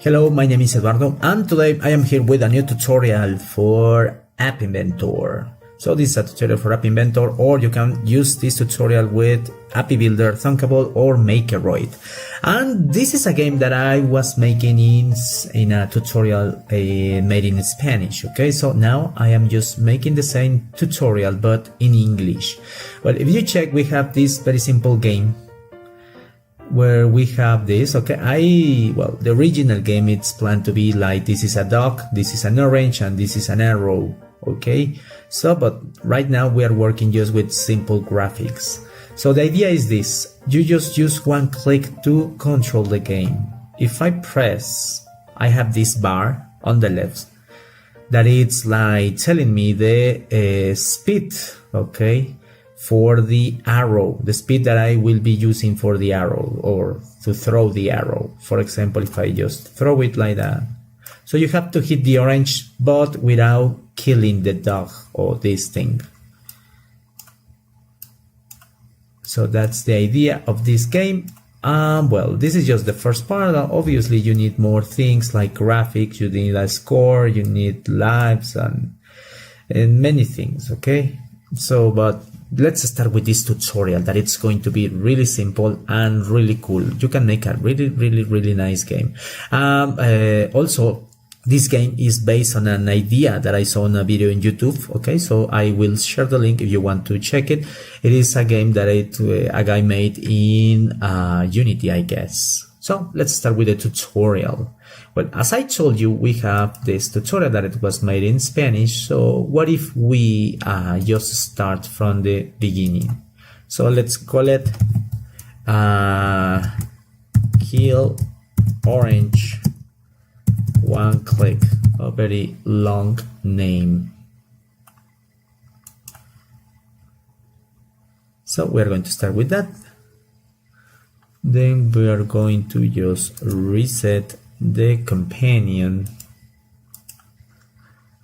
Hello, my name is Eduardo, and today I am here with a new tutorial for App Inventor. So this is a tutorial for App Inventor, or you can use this tutorial with App Builder, Thunkable, or Makeroid. And this is a game that I was making in a tutorial made in Spanish. Okay, so now I am just making the same tutorial but in English. Well, if you check, we have this very simple game where we have this. Okay, the original game, it's planned to be like this is a dog, this is an orange, and this is an arrow. Okay, so but right now we are working just with simple graphics. So the idea is this: you just use one click to control the game. If I press, I have this bar on the left that it's like telling me the speed, okay, for the arrow, the speed that I will be using for the arrow or to throw the arrow. For example, if I just throw it like that. So you have to hit the orange, but without killing the dog or this thing. So that's the idea of this game. Well, this is just the first part. Obviously, you need more things like graphics, you need a score, you need lives and many things, okay? So, but let's start with this tutorial that it's going to be really simple and really cool. You can make a really nice game. Also, this game is based on an idea that I saw in a video in YouTube. Okay, so I will share the link if you want to check it. It is a game that a guy made in Unity, I guess. So let's start with the tutorial. Well, as I told you, we have this tutorial that it was made in Spanish. So what if we just start from the beginning? So let's call it kill orange one click, a very long name. So we're going to start with that. Then we are going to just reset the companion.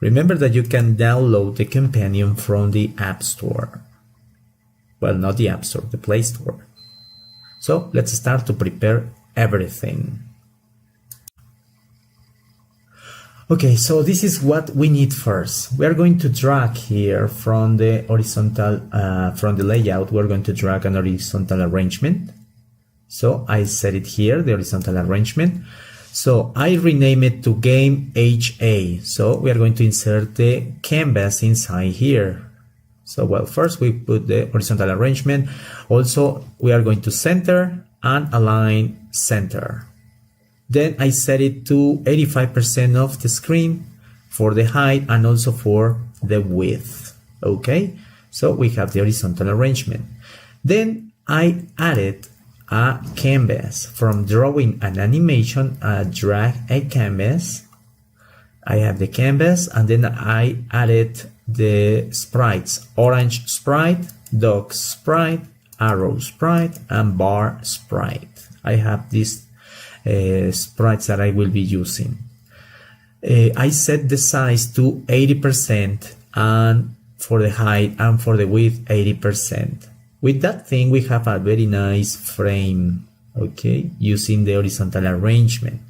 Remember that you can download the companion from the App Store. Well, not the App Store, the Play Store. So let's start to prepare everything. Okay, so this is what we need first. We are going to drag here from the horizontal, from the layout, we're going to drag an horizontal arrangement. So I set it here, the horizontal arrangement. So I rename it to game HA. So we are going to insert the canvas inside here. So well, first we put the horizontal arrangement. Also, we are going to center and align center. Then I set it to 85% of the screen for the height and also for the width. Okay, so we have the horizontal arrangement. Then I added a canvas. From drawing an animation, drag a canvas. I have the canvas, and then I added the sprites: orange sprite, dog sprite, arrow sprite, and bar sprite. I have these sprites that I will be using. I set the size to 80% and for the height and for the width 80%. With that thing, we have a very nice frame, okay, using the horizontal arrangement.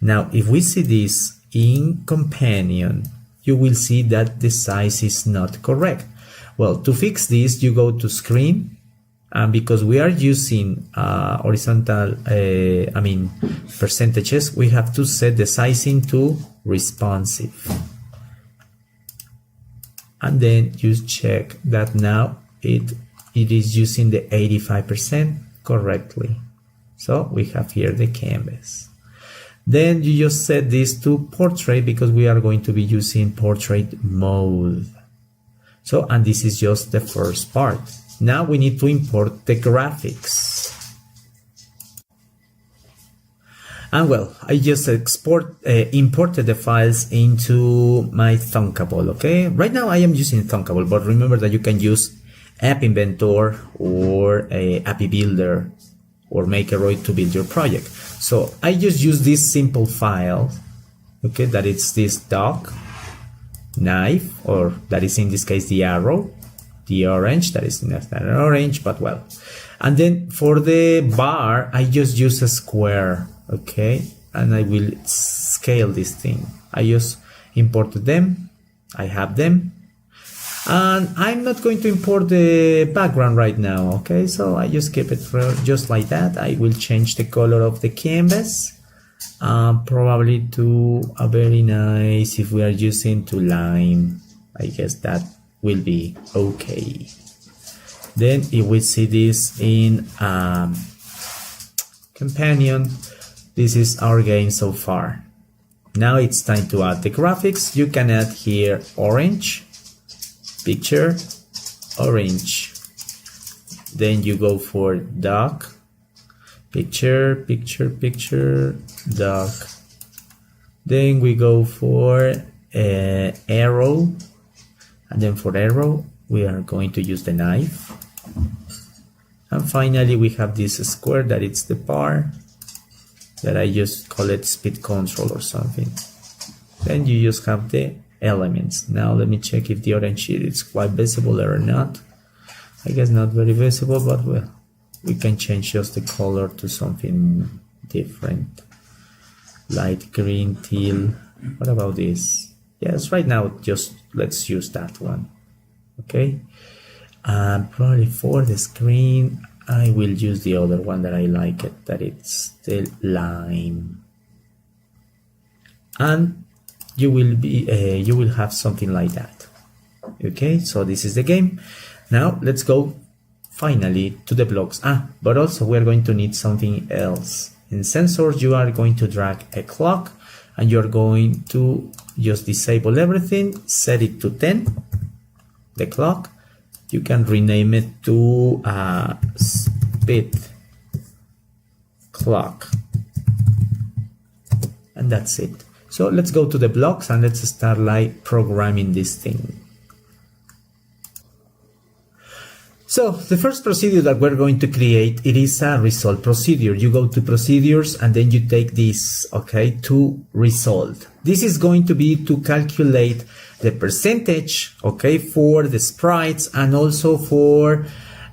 Now, if we see this in companion, you will see that the size is not correct. Well, to fix this, you go to screen, and because we are using horizontal, percentages, we have to set the sizing to responsive. And then you check that now it is using the 85% correctly. So we have here the canvas. Then you just set this to portrait because we are going to be using portrait mode. So, and this is just the first part. Now we need to import the graphics. And well, I just imported the files into my Thunkable, okay? Right now I am using Thunkable, but remember that you can use App Inventor or App Builder or Makeroid to build your project. So I just use this simple file, okay, that it's this dog, knife, or that is in this case the arrow, the orange, that is not an orange, but well. And then for the bar, I just use a square, okay? and I will scale this thing. I just imported them, I have them, and I'm not going to import the background right now, okay? So I just keep it just like that. I will change the color of the canvas, probably to a very nice, if we are using to lime, I guess that will be okay. Then if we see this in companion, this is our game so far. Now it's time to add the graphics. You can add here orange, picture, orange. Then you go for dark, picture, picture, picture, dark. Then we go for arrow, and then for arrow we are going to use the knife. And finally we have this square that it's the bar that I just call it speed control or something. Then you just have the elements. Now let me check if the orange sheet is quite visible or not. I guess not very visible, but well, we can change just the color to something different. Light green, teal. What about this? Yes, right now just let's use that one. Okay. Probably for the screen I will use the other one that I like it, that it's the lime. And you will have something like that. Okay, so this is the game. Now let's go finally to the blocks. But also we're going to need something else. In sensors you are going to drag a clock, and you're going to just disable everything, set it to 10, the clock. You can rename it to speed clock, and that's it. So let's go to the blocks and let's start like programming this thing. So the first procedure that we're going to create, it is a result procedure. You go to procedures and then you take this, okay, to result. This is going to be to calculate the percentage, okay, for the sprites, and also for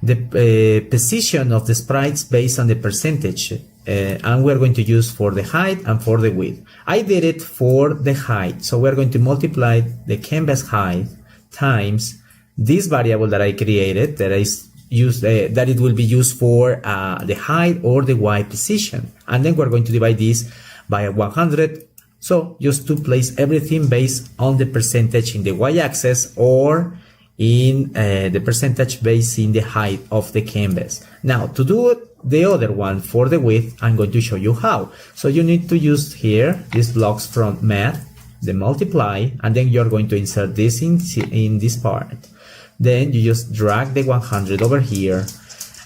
the position of the sprites based on the percentage. And we're going to use for the height and for the width. I did it for the height. So we're going to multiply the canvas height times this variable that I created, that is used, that it will be used for the height or the Y position. And then we're going to divide this by 100. So just to place everything based on the percentage in the Y-axis, or in the percentage based in the height of the canvas. Now to do it, the other one for the width, I'm going to show you how. So you need to use here these blocks from math, the multiply, and then you're going to insert this in this part. Then you just drag the 100 over here,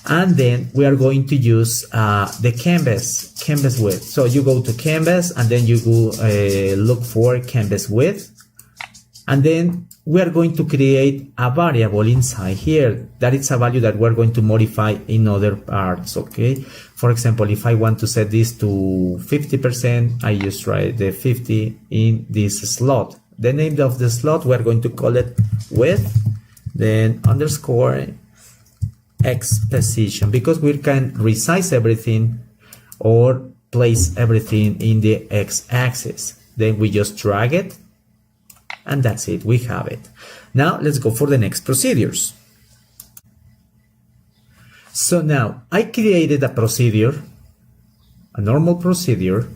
and then we are going to use the canvas width. So you go to canvas, and then you go look for canvas width, and then we are going to create a variable inside here that it's a value that we're going to modify in other parts. Okay, for example, if I want to set this to 50%, I just write the 50 in this slot. The name of the slot, we're going to call it width, then underscore X position, because we can resize everything or place everything in the X axis. Then we just drag it, and that's it, we have it. Now let's go for the next procedures. So now I created a procedure, a normal procedure,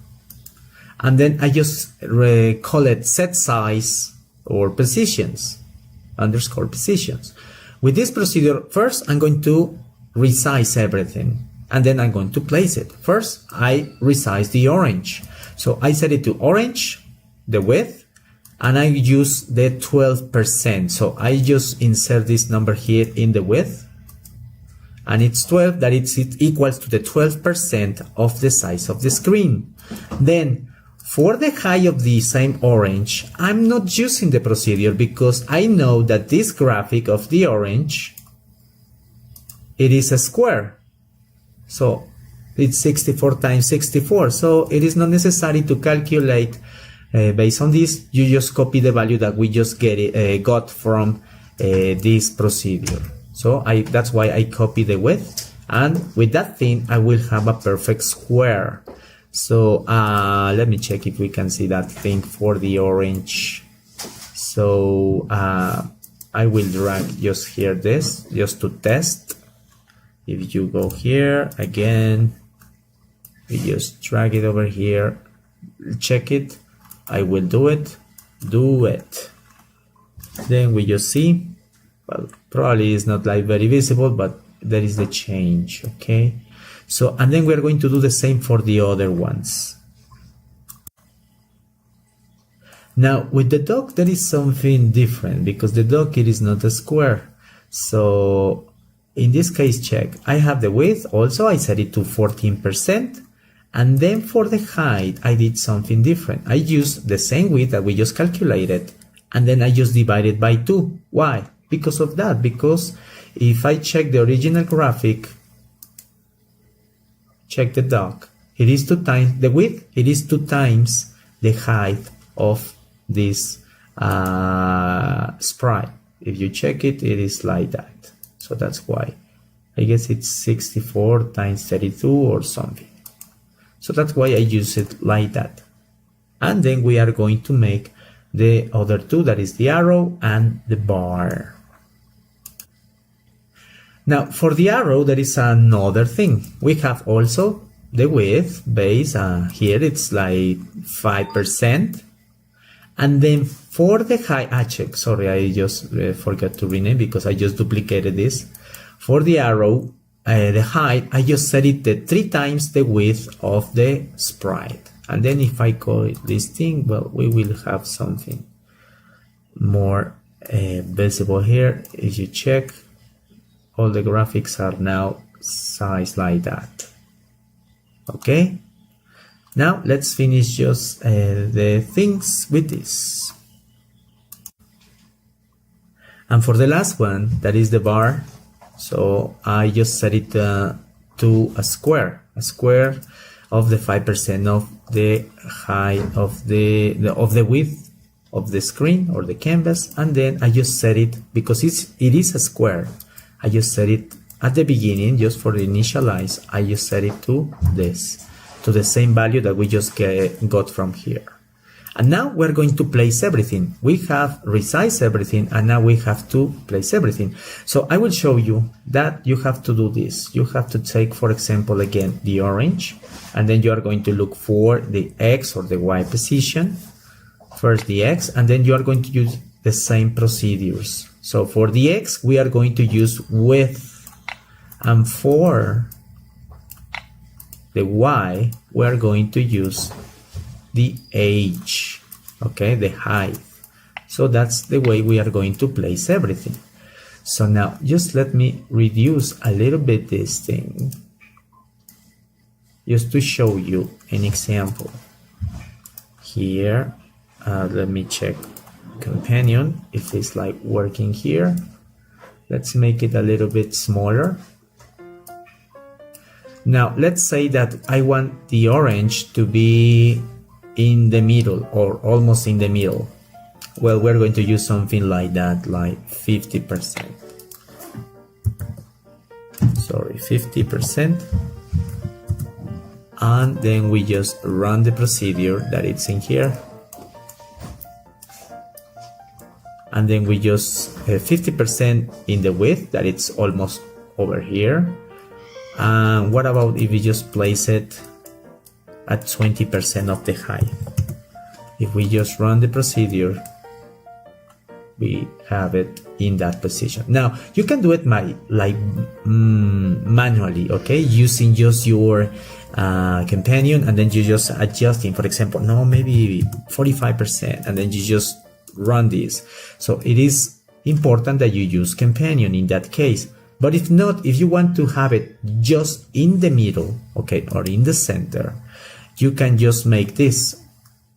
and then I just call it set size or positions, underscore positions. With this procedure, first I'm going to resize everything, and then I'm going to place it. First I resize the orange, so I set it to orange, the width, and I use the 12%. So I just insert this number here in the width, and it's 12, that it equals to the 12% of the size of the screen. Then for the height of the same orange, I'm not using the procedure because I know that this graphic of the orange, it is a square. So it's 64 times 64. So it is not necessary to calculate based on this. You just copy the value that we just got from this procedure. So that's why I copy the width, and with that thing I will have a perfect square. So let me check if we can see that thing for the orange. So I will drag just here this just to test. If you go here again, we just drag it over here, check it. I will do it. Then we just see, well, probably it's not like very visible, but there is the change. Okay, so and then we're going to do the same for the other ones. Now with the dog there is something different, because the dog, it is not a square. So in this case, check, I have the width also, I set it to 14%, and then for the height I did something different. I used the same width that we just calculated, and then I just divided by 2. Why? Because of that, because if I check the original graphic, check the dog, it is 2 times the width, it is 2 times the height of this sprite. If you check it, it is like that. So that's why. I guess it's 64 times 32 or something. So that's why I use it like that. And then we are going to make the other two, that is the arrow and the bar. Now for the arrow, there is another thing. We have also the width base, here it's like 5%. And then for the height, check, sorry, I just forgot to rename because I just duplicated this. For the arrow, the height, I just set it to 3 times the width of the sprite. And then if I call it this thing, well, we will have something more visible here. If you check, all the graphics are now sized like that. Okay. Now let's finish just the things with this. And for the last one, that is the bar. So I just set it to a square of the 5% of the height of the width of the screen or the canvas, and then I just set it, because it is a square, I just set it at the beginning just for the initialize. I just set it to this, to the same value that we just got from here. And now we're going to place everything. We have resized everything, and now we have to place everything. So I will show you that you have to do this. You have to take, for example, again, the orange, and then you are going to look for the X or the Y position. First the X, and then you are going to use the same procedures. So for the X, we are going to use width, and for the Y, we are going to use the H, okay, the height. So that's the way we are going to place everything. So now just let me reduce a little bit this thing, just to show you an example. Here, let me check companion, if it's like working here. Let's make it a little bit smaller. Now let's say that I want the orange to be in the middle or almost in the middle. Well, we're going to use something like that, like 50%. Sorry, 50%. And then we just run the procedure that it's in here. And then we just 50% in the width, that it's almost over here. And what about if we just place it at 20% of the height? If we just run the procedure, we have it in that position. Now you can do it manually, okay, using just your companion, and then you just adjusting, for example, no, maybe 45%, and then you just run this. So it is important that you use companion in that case. But if not, if you want to have it just in the middle, okay, or in the center, you can just make this.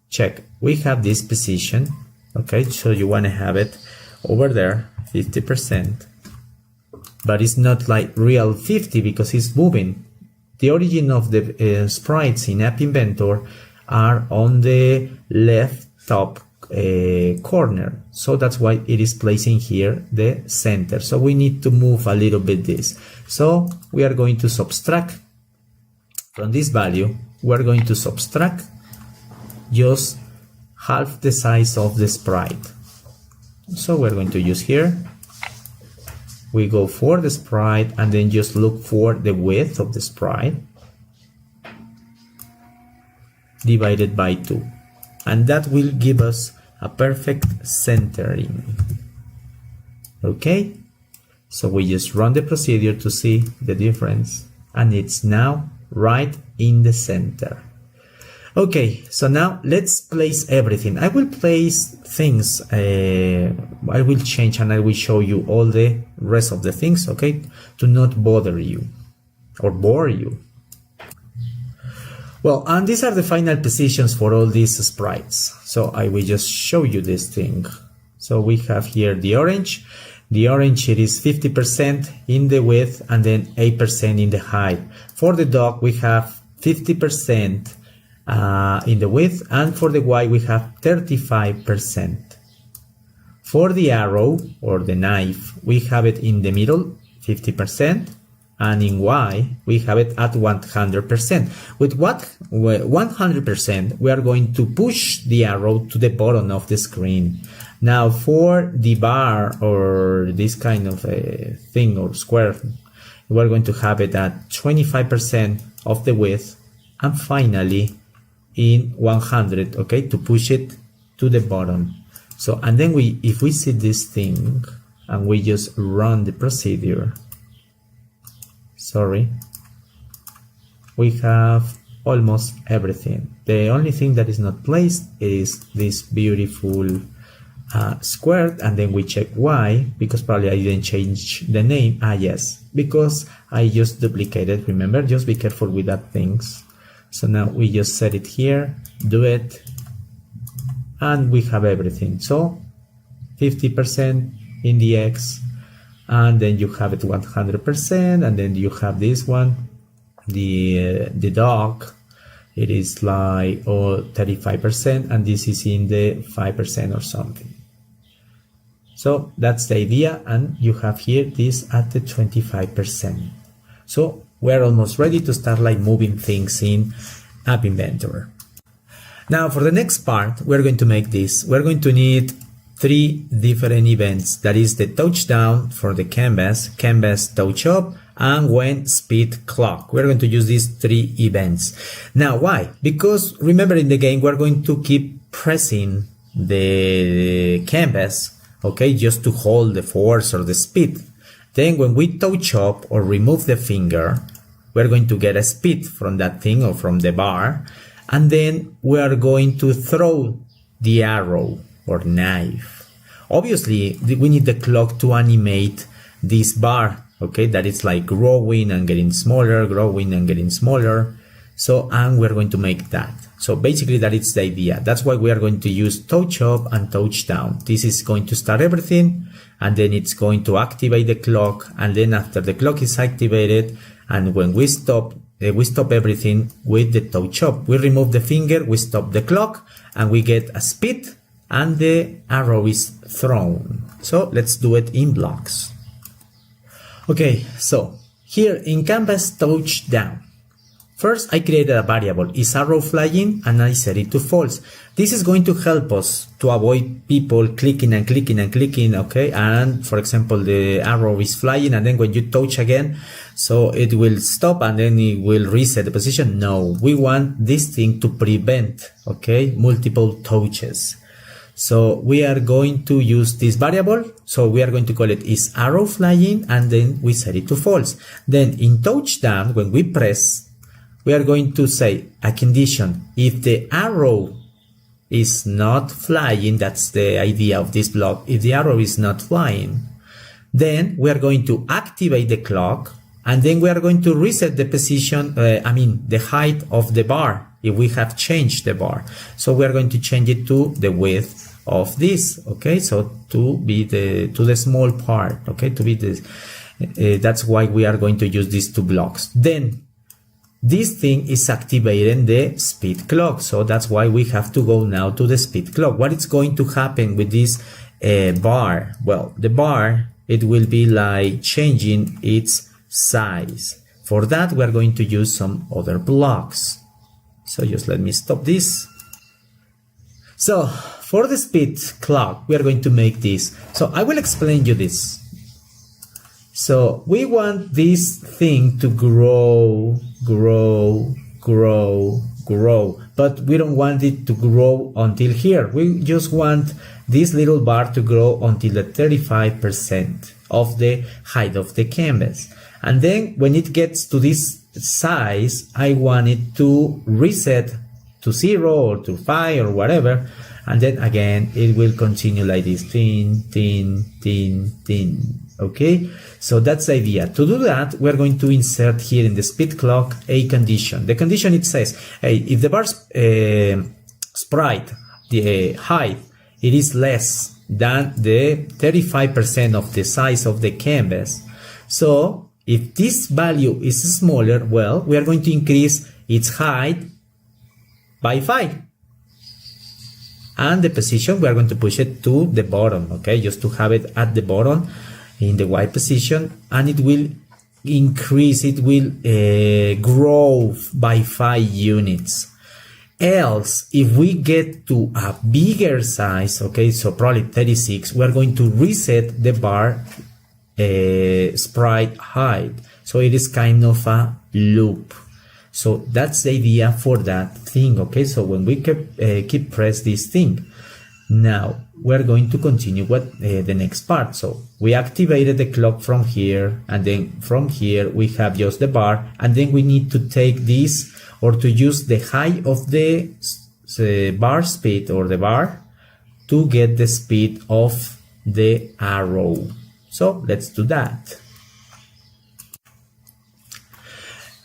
Check, we have this position, okay, so you want to have it over there, 50%, but it's not like real 50 because it's moving. The origin of the sprites in App Inventor are on the left top corner, so that's why it is placing here the center. So we need to move a little bit this. So we are going to subtract from this value we're going to subtract just half the size of the sprite. So we're going to use here, we go for the sprite and then just look for the width of the sprite divided by 2, and that will give us a perfect centering. Okay, so we just run the procedure to see the difference, and it's now right in the center. Okay, so now let's place everything. I will place things, I will change and I will show you all the rest of the things, okay, to not bother you or bore you. Well, and these are the final positions for all these sprites. So I will just show you this thing. So we have here the orange. The orange, it is 50% in the width and then 8% in the height. For the dog, we have 50% in the width, and for the Y we have 35%. For the arrow or the knife, we have it in the middle, 50%, and in Y we have it at 100%. With what 100%, we are going to push the arrow to the bottom of the screen. Now for the bar or this kind of a thing or square, we're going to have it at 25% of the width, and finally in 100, okay, to push it to the bottom. So, and then if we see this thing and we just run the procedure, sorry, we have almost everything. The only thing that is not placed is this beautiful square, and then we check why, because probably I didn't change the name. Yes, because I just duplicated. Remember, just be careful with that things. So now we just set it here, do it, and we have everything. So 50% in the X, and then you have it 100%, and then you have this one, the dog, it is like 35%, and this is in the 5% or something. So that's the idea, and you have here this at the 25%. So we're almost ready to start like moving things in App Inventor. Now for the next part, we're going to make this. We're going to need 3 different events. That is the touchdown for the canvas, canvas touch up, and when speed clock. We're going to use these 3 events. Now why? Because remember, in the game we're going to keep pressing the canvas, okay, just to hold the force or the speed. Then when we touch up or remove the finger, we're going to get a speed from that thing or from the bar, and then we are going to throw the arrow or knife. Obviously, we need the clock to animate this bar, okay, that it's like growing and getting smaller, growing and getting smaller. So, and we're going to make that. So basically that is the idea. That's why we are going to use touch up and touch down. This is going to start everything, and then it's going to activate the clock, and then after the clock is activated, and when we stop everything with the touch up. We remove the finger, we stop the clock, and we get a speed, and the arrow is thrown. So let's do it in blocks. Okay, so here in canvas touch down, first I created a variable, is arrow flying, and I set it to false. This is going to help us to avoid people clicking and clicking and clicking, okay, and for example the arrow is flying and then when you touch again, so it will stop and then it will reset the position. No, we want this thing to prevent, okay, multiple touches. So we are going to use this variable. So we are going to call it is arrow flying, and then we set it to false. Then in touchdown, when we press, we are going to say a condition. If the arrow is not flying, that's the idea of this block. If the arrow is not flying, then we are going to activate the clock, and then we are going to reset the position, the height of the bar if we have changed the bar. So we are going to change it to the width of this, okay? So to be the small part, okay? To be this, that's why we are going to use these 2 blocks. Then this thing is activating the speed clock. So that's why we have to go now to the speed clock. What is going to happen with this bar? Well, the bar, it will be like changing its size. For that, we are going to use some other blocks. So just let me stop this. So for the speed clock, we are going to make this. So I will explain you this. So we want this thing to grow, but we don't want it to grow until here. We just want this little bar to grow until the 35% of the height of the canvas. And then when it gets to this size, I want it to reset to 0 or to 5 or whatever. And then again, it will continue like this, tin, tin, tin, tin. Okay, so that's the idea. To do that, we're going to insert here in the speed clock a condition. The condition, it says, hey, if the bar sprite, the height, it is less than the 35% of the size of the canvas. So if this value is smaller, well, we are going to increase its height by 5. And the position, we are going to push it to the bottom, okay, just to have it at the bottom in the Y position, and it will increase, it will grow by 5 units. Else, if we get to a bigger size, okay, so probably 36, we're going to reset the bar sprite height. So it is kind of a loop. So that's the idea for that thing, okay? So when we keep press this thing, now we're going to continue with the next part. So we activated the clock from here, and then from here we have just the bar, and then we need to take this or to use the height of the bar speed or the bar to get the speed of the arrow. So let's do that.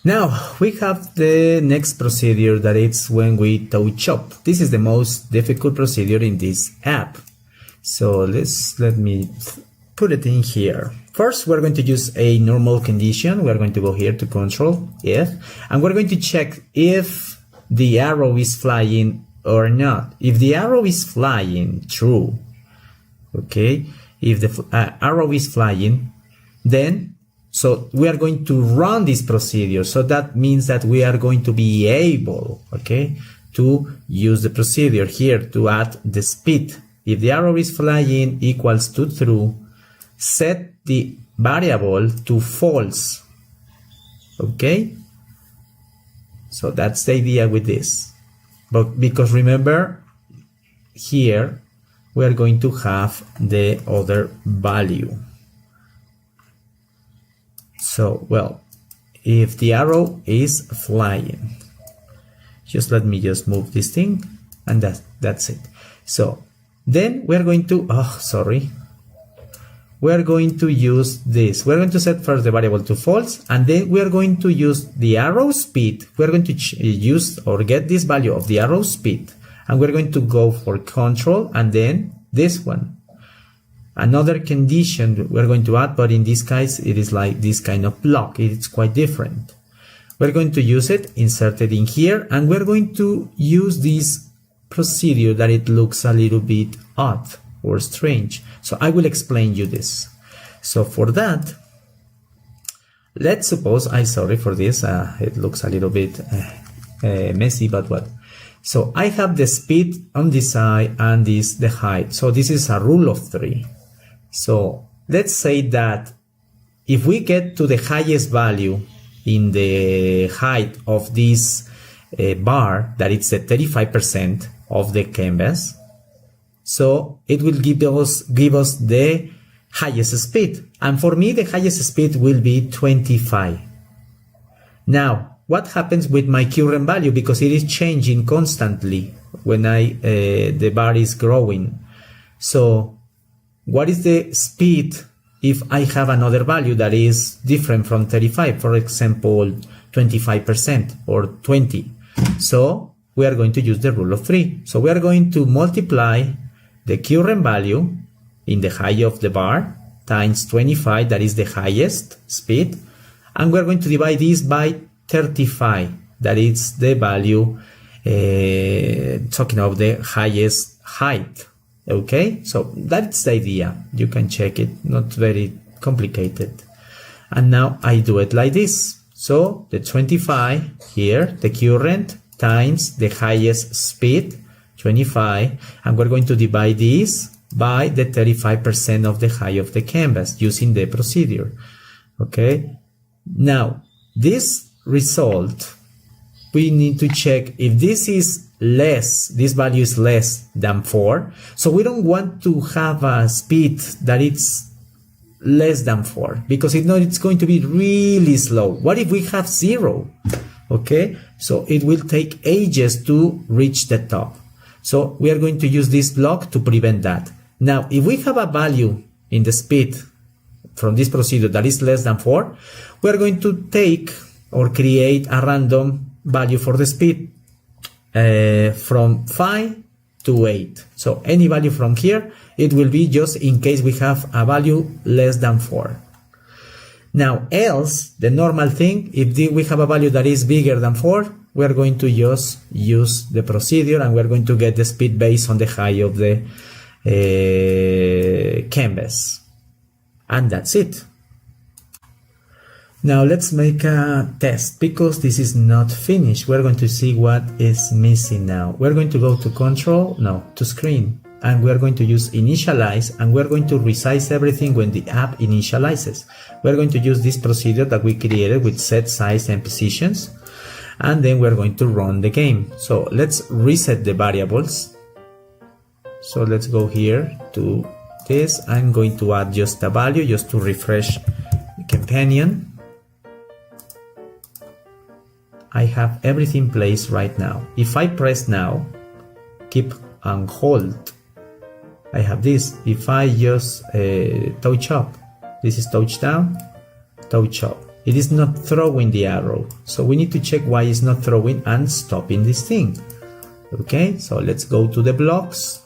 Now we have the next procedure, that it's when we touch up. This is the most difficult procedure in this app. So let me put it in here. First, we're going to use a normal condition. We're going to go here to control if, and we're going to check if the arrow is flying or not. If the arrow is flying, true. Okay. If the arrow is flying, then so we are going to run this procedure. So that means that we are going to be able, okay, to use the procedure here to add the speed. If the arrow is flying equals to true, set the variable to false. Okay. So that's the idea with this. But because remember, here we are going to have the other value. So, well, if the arrow is flying, just let me just move this thing, and that's it. So then we're going to, we're going to use this. We're going to set first the variable to false, and then we're going to use the arrow speed. We're going to use or get this value of the arrow speed, and we're going to go for control and then this one. Another condition we're going to add, but in this case, it is like this kind of block. It's quite different. We're going to use it, insert it in here, and we're going to use this procedure that it looks a little bit odd or strange. So I will explain you this. So for that, let's suppose, sorry for this, it looks a little bit messy, but what? So I have the speed on this side and this the height. So this is a rule of 3. So let's say that if we get to the highest value in the height of this bar, that it's the 35% of the canvas, so it will give us the highest speed. And for me, the highest speed will be 25. Now, what happens with my current value? Because it is changing constantly when the bar is growing. So what is the speed if I have another value that is different from 35, for example, 25% or 20? So we are going to use the rule of 3. So we are going to multiply the current value in the height of the bar times 25, that is the highest speed, and we're going to divide this by 35, that is the value talking of the highest height. Okay, so that's the idea. You can check it, not very complicated. And now I do it like this. So the 25 here, the current times the highest speed, 25, and we're going to divide this by the 35% of the height of the canvas using the procedure. Okay, now this result, we need to check if this is less, this value is less than 4. So we don't want to have a speed that it's less than 4, because if not, it's going to be really slow. What if we have 0? Okay, so it will take ages to reach the top. So we are going to use this block to prevent that. Now, if we have a value in the speed from this procedure that is less than 4, we are going to take or create a random value for the speed from 5 to 8. So any value from here, it will be just in case we have a value less than 4. Now, else, the normal thing, if we have a value that is bigger than 4, we are going to just use the procedure, and we're going to get the speed based on the height of the canvas. And that's it. Now let's make a test, because this is not finished. We're going to see what is missing now. We're going to go to to screen, and we're going to use initialize, and we're going to resize everything when the app initializes. We're going to use this procedure that we created with set size and positions, and then we're going to run the game. So let's reset the variables. So let's go here to this. I'm going to add just a value just to refresh the companion. I have everything placed right now. If I press now, keep and hold, I have this. If I just touch up, this is touch down, touch up. It is not throwing the arrow. So we need to check why it's not throwing and stopping this thing. Okay, so let's go to the blocks.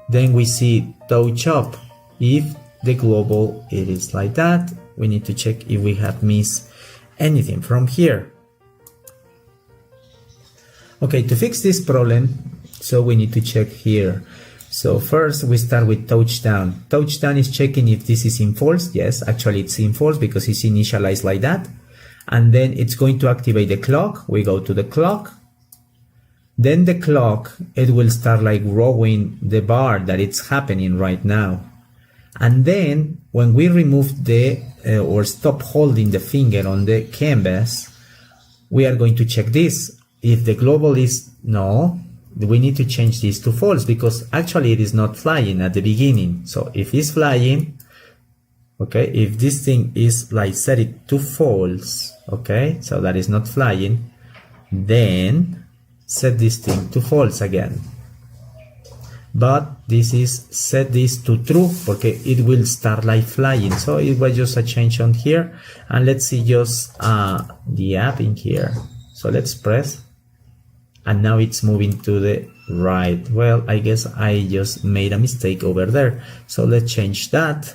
Then we see touch up. If the global, it is like that. We need to check if we have missed anything from here. Okay, to fix this problem, so we need to check here. So first we start with touchdown. Touchdown is checking if this is in false. Yes, actually it's in false because it's initialized like that. And then it's going to activate the clock. We go to the clock. Then the clock, it will start like growing the bar that it's happening right now. And then when we remove the or stop holding the finger on the canvas, we are going to check this. If the global is no, we need to change this to false, because actually it is not flying at the beginning. So if it's flying, okay, if this thing is like set it to false, okay, so that is not flying, then set this thing to false again. But this is set this to true, okay, it will start like flying. So it was just a change on here. And let's see just the app in here. So let's press, and now it's moving to the right. Well, I guess I just made a mistake over there. So let's change that.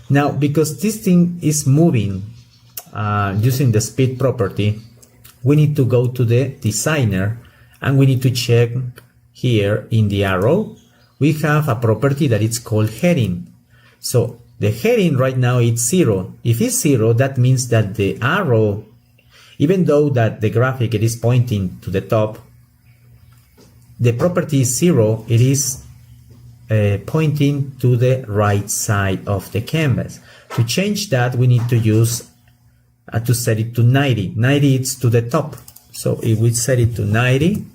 Now, because this thing is moving using the speed property, we need to go to the designer, and we need to check here in the arrow. We have a property that it's called heading. So the heading right now it's 0. If it's 0, that means that the arrow, even though that the graphic it is pointing to the top, the property is 0, it is pointing to the right side of the canvas. To change that, we need to use to set it to 90. 90 is to the top. So if we set it to 90,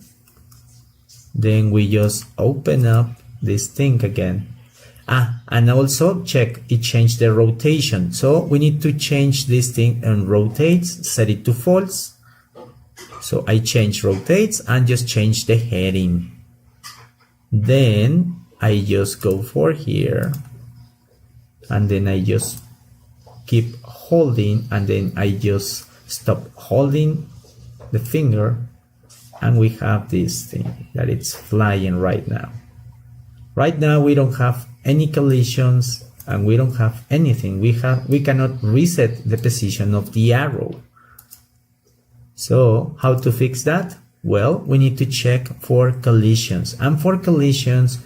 then we just open up this thing again. And also check it changed the rotation. So we need to change this thing and rotates, set it to false. So I change rotates and just change the heading. Then I just go for here, and then I just keep holding, and then I just stop holding the finger, and we have this thing that it's flying right now. Right now we don't have any collisions and we don't have anything. We cannot reset the position of the arrow. So how to fix that? Well, we need to check for collisions, and for collisions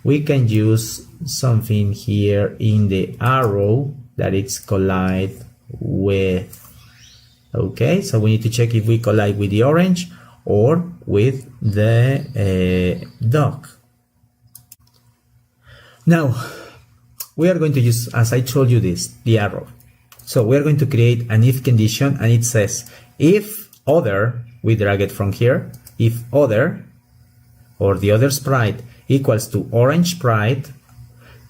we can use something here in the arrow that it's collide with Okay, so we need to check if we collide with the orange or with the dog. Now, we are going to use, as I told you this, the arrow. So we are going to create an if condition, and it says if other, we drag it from here, if other, or the other sprite, equals to orange sprite.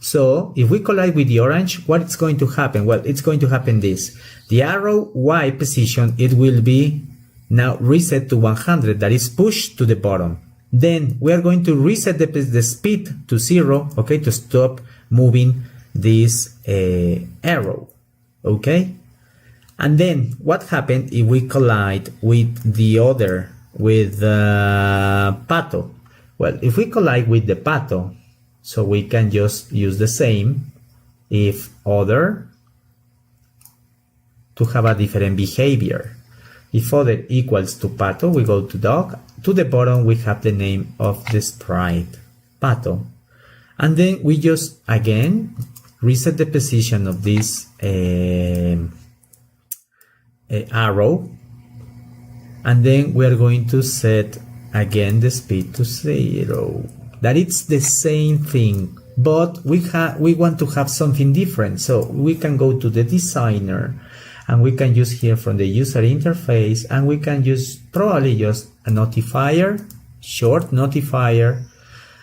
So if we collide with the orange, what is going to happen? Well, it's going to happen this. The arrow Y position, it will be now reset to 100, that is pushed to the bottom. Then we are going to reset the speed to 0, okay, to stop moving this arrow, okay? And then what happened if we collide with the other, with Pato? Well, if we collide with the Pato, so we can just use the same if other to have a different behavior. If other equals to Pato, we go to dog. To the bottom, we have the name of the sprite, Pato. And then we just, again, reset the position of this arrow. And then we are going to set, again, the speed to 0. That it's the same thing, but we want to have something different. So we can go to the designer, and we can use here from the user interface, and we can use probably just a notifier, short notifier,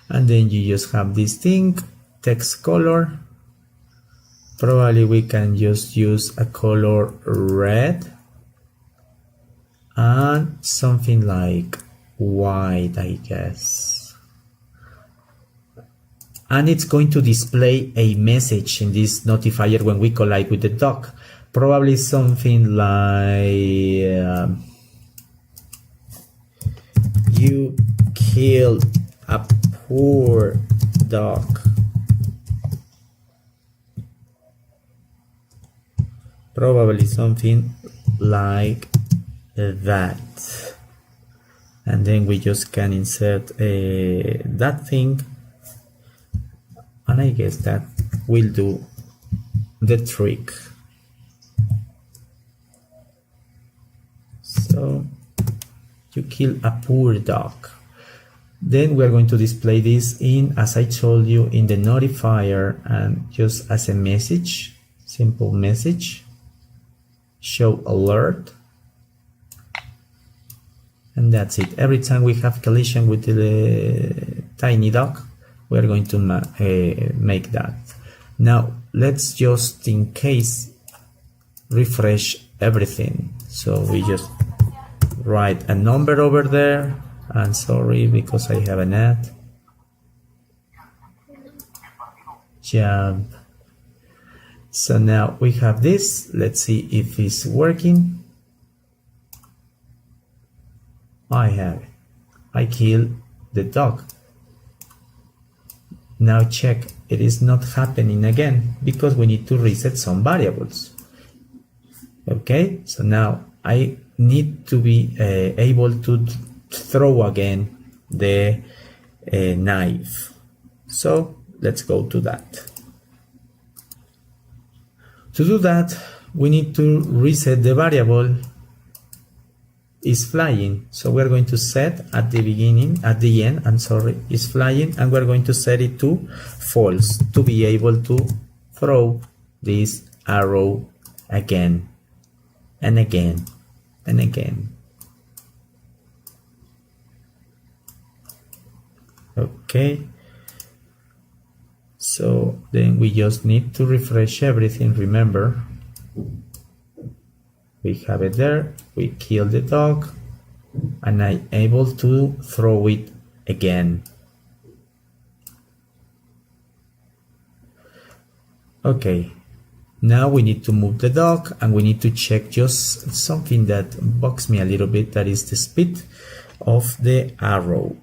and then you just have this thing, text color. Probably we can just use a color red and something like white, I guess. And it's going to display a message in this notifier when we collide with the dog. Probably something like you killed a poor dog. Probably something like that. And then we just can insert that thing. And I guess that will do the trick. So you kill a poor dog. Then we are going to display this in, as I told you, in the notifier, and just as a message, simple message, show alert. And that's it. Every time we have collision with the tiny dog, we are going to make that. Now let's just, in case, refresh everything. So we just write a number over there. I'm sorry because I have an ad. Jump. So now we have this. Let's see if it's working. I have it. I killed the dog. Now check, it is not happening again because we need to reset some variables. Okay, so now I need to be able to throw again the knife. So let's go to that. To do that, we need to reset the variable is flying. So we're going to set at the end, I'm sorry, is flying, and we're going to set it to false to be able to throw this arrow again and again and again. Okay, so then we just need to refresh everything. Remember, we have it there, we kill the dog, and I'm able to throw it again. Okay, now we need to move the dog, and we need to check just something that bugs me a little bit, that is the speed of the arrow.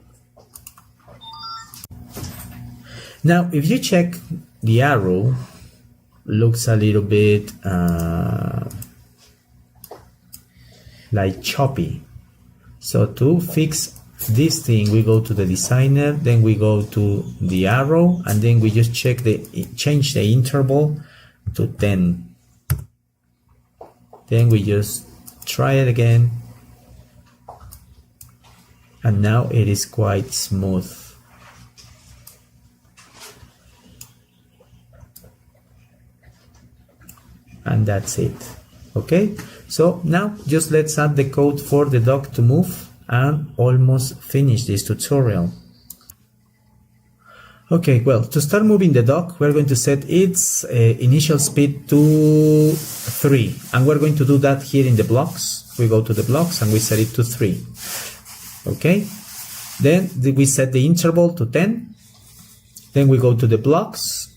Now if you check, the arrow looks a little bit like choppy. So to fix this thing, we go to the designer, then we go to the arrow, and then we just change the interval to 10. Then we just try it again, and now it is quite smooth. And that's it. Okay, so now just let's add the code for the dog to move and almost finish this tutorial. Okay, well, to start moving the dog, we're going to set its initial speed to 3, and we're going to do that here in the blocks. We go to the blocks and we set it to 3. Okay, then we set the interval to 10. Then we go to the blocks,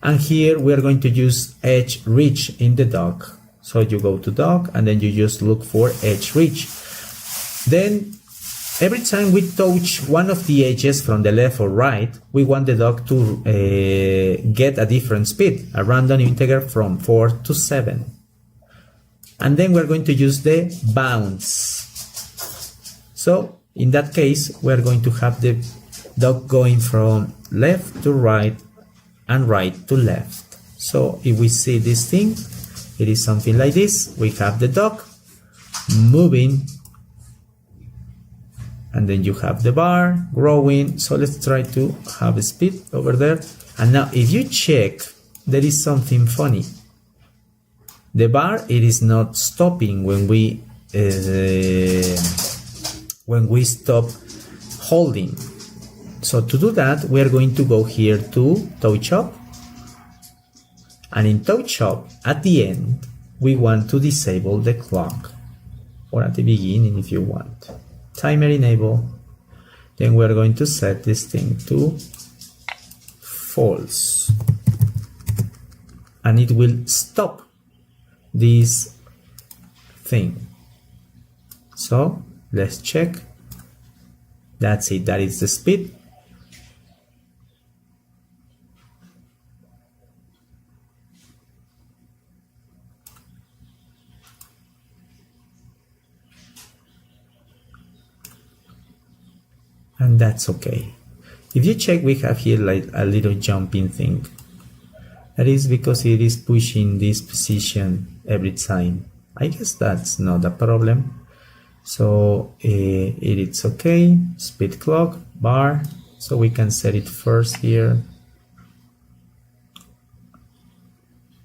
and here we are going to use edge reach in the dog. So you go to dog and then you just look for edge reach. Then every time we touch one of the edges from the left or right, we want the dog to get a different speed, a random integer from 4 to 7. And then we're going to use the bounce. So in that case, we're going to have the dog going from left to right and right to left. So if we see this thing, it is something like this. We have the dog moving, and then you have the bar growing. So let's try to have a speed over there. And now if you check, there is something funny. The bar, it is not stopping when we stop holding. So to do that, we are going to go here to touch up, and in touch up at the end we want to disable the clock, or at the beginning if you want. Timer enable. Then we are going to set this thing to false, and it will stop this thing. So let's check. That's it, that is the speed. And that's okay. If you check, we have here like a little jumping thing. That is because it is pushing this position every time. I guess that's not a problem. So it is okay. Speed clock, bar. So we can set it first here.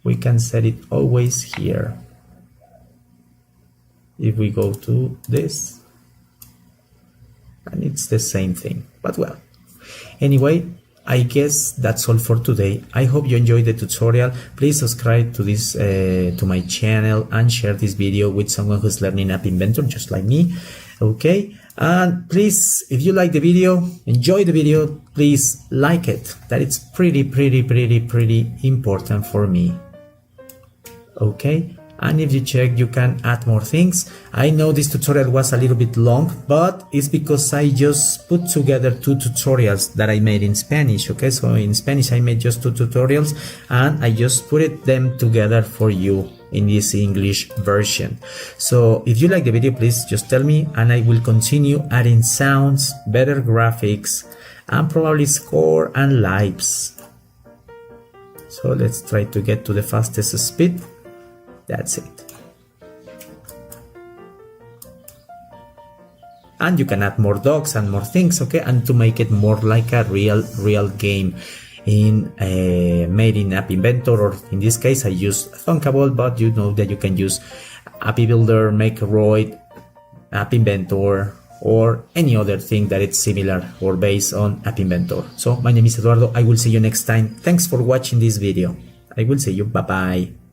We can set it always here. If we go to this, and it's the same thing, but well, anyway, I guess that's all for today. I hope you enjoyed the tutorial. Please subscribe to this to my channel and share this video with someone who's learning App Inventor just like me. Okay, and please, if you like the video, enjoy the video, please like it. That is pretty important for me. Okay, and if you check, you can add more things. I know this tutorial was a little bit long, but it's because I just put together 2 tutorials that I made in Spanish. Okay, so in Spanish I made just 2 tutorials, and I just put them together for you in this English version. So if you like the video, please just tell me, and I will continue adding sounds, better graphics, and probably score and lives. So let's try to get to the fastest speed. That's it. And you can add more dogs and more things, okay, and to make it more like a real game in made in App Inventor, or in this case I use Thunkable, but you know that you can use App Builder, Makeroid, App Inventor, or any other thing that is similar or based on App Inventor. So my name is Eduardo. I will see you next time. Thanks for watching this video. I will see you. Bye bye.